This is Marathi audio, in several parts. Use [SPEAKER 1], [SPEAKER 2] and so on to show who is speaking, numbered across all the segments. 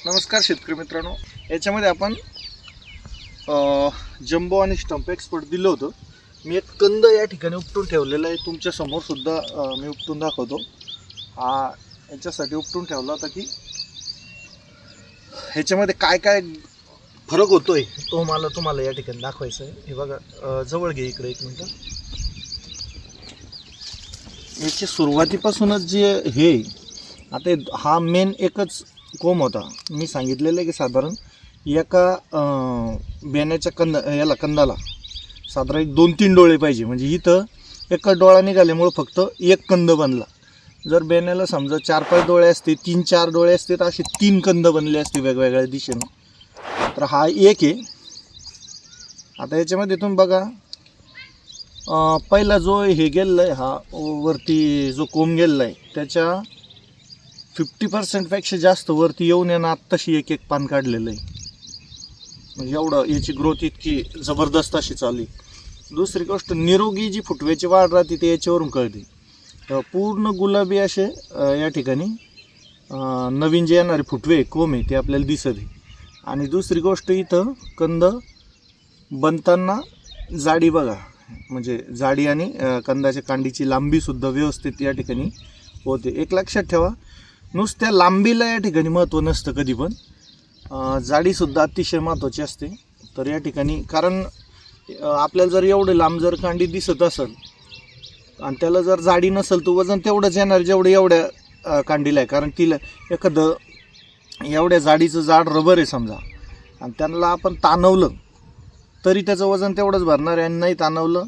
[SPEAKER 1] नमस्कार शेतकरी मित्रांनो, याच्यामध्ये आपण जम्बो आणि स्टंप एक्सपर्ट दिलं होतं. मी एक कंद या ठिकाणी उपटून ठेवलेला आहे. तुमच्या समोर सुद्धा मी उपटून दाखवतो. हा याच्यासाठी उपटून ठेवला होता की ह्याच्यामध्ये काय काय फरक होतोय तो मला तुम्हाला या ठिकाणी दाखवायचा आहे. हे बघा, जवळ घे इकडे एक मिनटं. याची सुरुवातीपासूनच जे हे आता हा मेन एकच कोंब होता. मी सांगितलेलं आहे की साधारण एका बेण्याच्या कंदाला साधारण 2-3 डोळे पाहिजे. म्हणजे इथं एका डोळा निघाल्यामुळं फक्त एक कंद बनला. जर बेण्याला समजा 4-5 डोळे असते, 3-4 डोळे असते, तर असे 3 कंद बनले असते वेगवेगळ्या दिशेनं. तर हा एक आहे. आता याच्यामध्ये तुम्ही बघा, पहिला जो हे गेलेला आहे, हा वरती जो कोंब गेलेला आहे त्याच्या 50% जास्त वरती येऊन यानं आत्ताशी एक पान काढलेलं आहे. म्हणजे एवढं याची ग्रोथ इतकी जबरदस्त अशी चालली. दुसरी गोष्ट, निरोगी जी फुटव्याची वाढ राहते ते याच्यावरून कळते. पूर्ण गुलाबी असे या ठिकाणी नवीन जे येणारे फुटवे कोंब आहे ते आपल्याला दिसत आहे. आणि दुसरी गोष्ट, इथं कंद बनताना जाडी बघा, म्हणजे जाडी आणि कंदाच्या कांडीची लांबीसुद्धा व्यवस्थित या ठिकाणी होते. एक लक्षात ठेवा, नुसत्या लांबीला या ठिकाणी महत्त्व नसतं कधी पण, जाडीसुद्धा अतिशय महत्त्वाची असते. तर या ठिकाणी कारण आपल्याला जर एवढे लांब जर कांडी दिसत असेल आणि त्याला जर जाडी नसेल तर वजन तेवढंच येणार जेवढं एवढ्या कांडीला आहे. कारण तिला एखादं एवढ्या जाडीचं जाड रबर आहे समजा, आणि त्यांना आपण ताणवलं तरी त्याचं वजन तेवढंच भरणार आहे, आणि नाही ताणवलं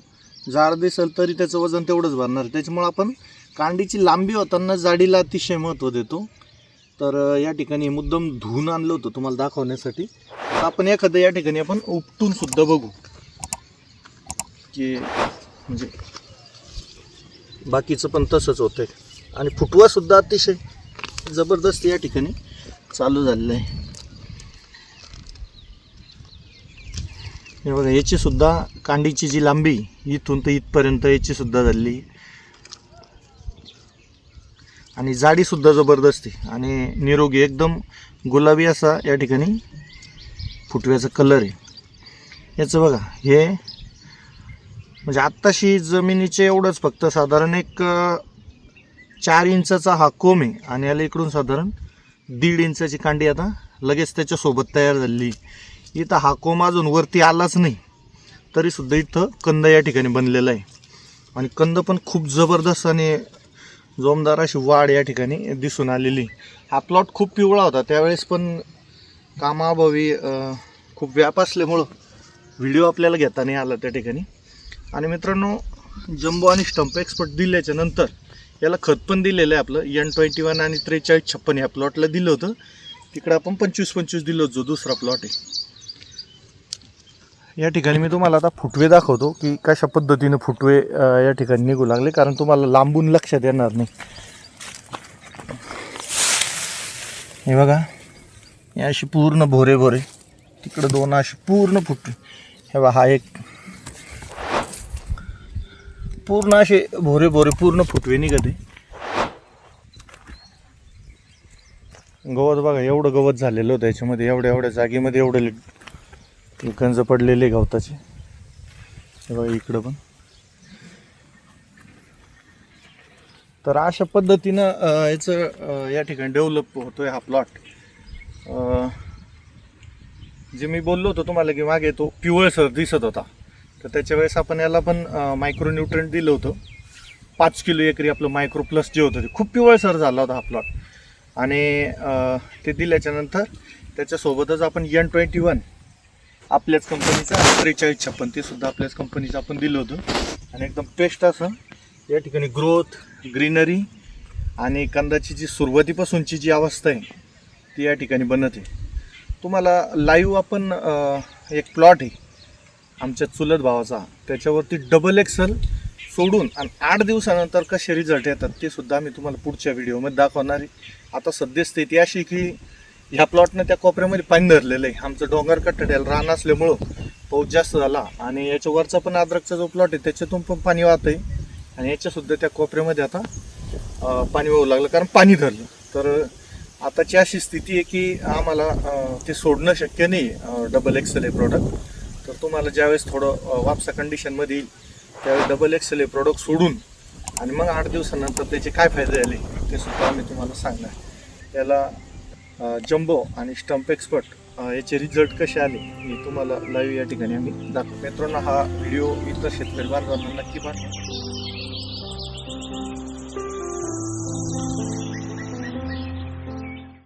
[SPEAKER 1] जाड दिसेल तरी त्याचं वजन तेवढंच भरणार आहे. त्याच्यामुळं आपण कांडीची लांबी होताना जाडीला अतिशय महत्त्व देतो. तर या ठिकाणी मुद्दाम धुवून आणलं होतं तुम्हाला दाखवण्यासाठी. तर आपण एखादं या ठिकाणी आपण उपटून सुद्धा बघू की म्हणजे बाकीचं पण तसंच होतं आहे. आणि फुटवासुद्धा अतिशय जबरदस्त या ठिकाणी चालू झालेलं आहे. हे बघा, याचीसुद्धा कांडीची जी लांबी इथून तर इथपर्यंत याचीसुद्धा झाली, आणि जाडीसुद्धा जबरदस्त आहे आणि निरोगी एकदम गुलाबी असा या ठिकाणी फुटव्याचा कलर आहे. याचं बघा, हे म्हणजे आत्ताशी जमिनीचे एवढंच फक्त साधारण एक 4 इंचाचा हा कोंब आहे, आणि याला इकडून साधारण 1.5 इंचाची कांडी आता लगेच त्याच्यासोबत तयार झाली. इथं हा कोंब अजून वरती आलाच नाही तरीसुद्धा इथं कंद या ठिकाणी बनलेला आहे. आणि कंद पण खूप जबरदस्त आणि जोमदार अशी वाढ या ठिकाणी दिसून आलेली. हा प्लॉट खूप पिवळा होता त्यावेळेस, पण कामाअभावी खूप व्याप असल्यामुळं व्हिडिओ आपल्याला घेता नाही आला त्या ठिकाणी. आणि मित्रांनो, जम्बो आणि स्टंप एक्सपर्ट दिल्याच्या नंतर याला खत पण दिलेलं आहे आपलं N21 आणि 4356 ह्या प्लॉटला दिलं होतं. तिकडं आपण 25-25 दिलं होतं, जो दुसरा प्लॉट आहे. या ठिकाणी मी तुम्हाला आता फुटवे दाखवतो की कशा पद्धतीने फुटवे या ठिकाणी निघू लागले, कारण तुम्हाला लांबून लक्षात येणार नाही. हे बघा, हे अशी पूर्ण भोरे भोरे, तिकडं 2 अशी पूर्ण फुटवे. हे बघा, हा एक पूर्ण असे भोरे भोरे पूर्ण फुटवे निघते. गवत बघा, एवढं गवत झालेलं होतं याच्यामध्ये, एवढ्या जागेमध्ये एवढे गंज पडलेले गवताचे. हे बघा इकडं पण. तर अशा पद्धतीनं याचं या ठिकाणी डेव्हलप होतोय हा प्लॉट. जे मी बोललो होतो तुम्हाला की मागे तो पिवळसर दिसत होता, तर त्याच्या वेळेस आपण याला पण मायक्रो न्यूट्रंट दिलं होतं. 5 किलो एकरी आपलं मायक्रो प्लस जे होतं ते खूप पिवळसर झाला होता हा प्लॉट. आणि ते दिल्याच्या नंतर त्याच्यासोबतच आपण N21 आपल्याच कंपनीचा 4356 ते सुद्धा आपल्याच कंपनीचं आपण दिलं होतं. आणि एकदम पेस्ट असं या ठिकाणी ग्रोथ, ग्रीनरी आणि कंदाची जी सुरुवातीपासूनची जी अवस्था आहे ती या ठिकाणी बनत आहे. तुम्हाला लाईव्ह आपण एक प्लॉट आहे आमच्या चुलत भावाचा, त्याच्यावरती XXL सोडून आणि 8 दिवसानंतर कसे रिझल्ट येतात ते सुद्धा आम्ही तुम्हाला पुढच्या व्हिडिओमध्ये दाखवणार आहे. आता सद्यस्थिती अशी की ह्या प्लॉटनं त्या कोपऱ्यामध्ये पाणी धरलेलं आहे. आमचं डोंगर कट्ट्याला रान असल्यामुळं पाऊस जास्त झाला, आणि याच्यावरचा पण अद्रकचा जो प्लॉट आहे त्याच्यातून पण पाणी वाहत आहे, आणि याच्यासुद्धा त्या कोपऱ्यामध्ये आता पाणी वाहू लागलं कारण पाणी धरलं. तर आताची अशी स्थिती आहे की आम्हाला ते सोडणं शक्य नाही डबल एक्सेल हे प्रोडक्ट. तर तुम्हाला ज्यावेळेस थोडं वापसा कंडिशनमध्ये येईल त्यावेळेस डबल एक्सेल हे प्रोडक्ट सोडून आणि मग 8 दिवसानंतर त्याचे काय फायदे झाले ते सुद्धा आम्ही तुम्हाला सांगणार. त्याला जम्बो आणि स्टंप एक्सपर्ट याचे रिझल्ट कसे आले हे तुम्हाला लाईव्ह या ठिकाणी आम्ही दाखवू. मित्रांनो, हा व्हिडिओ इतर शेतकरी बांधवांना नक्की पाठवा.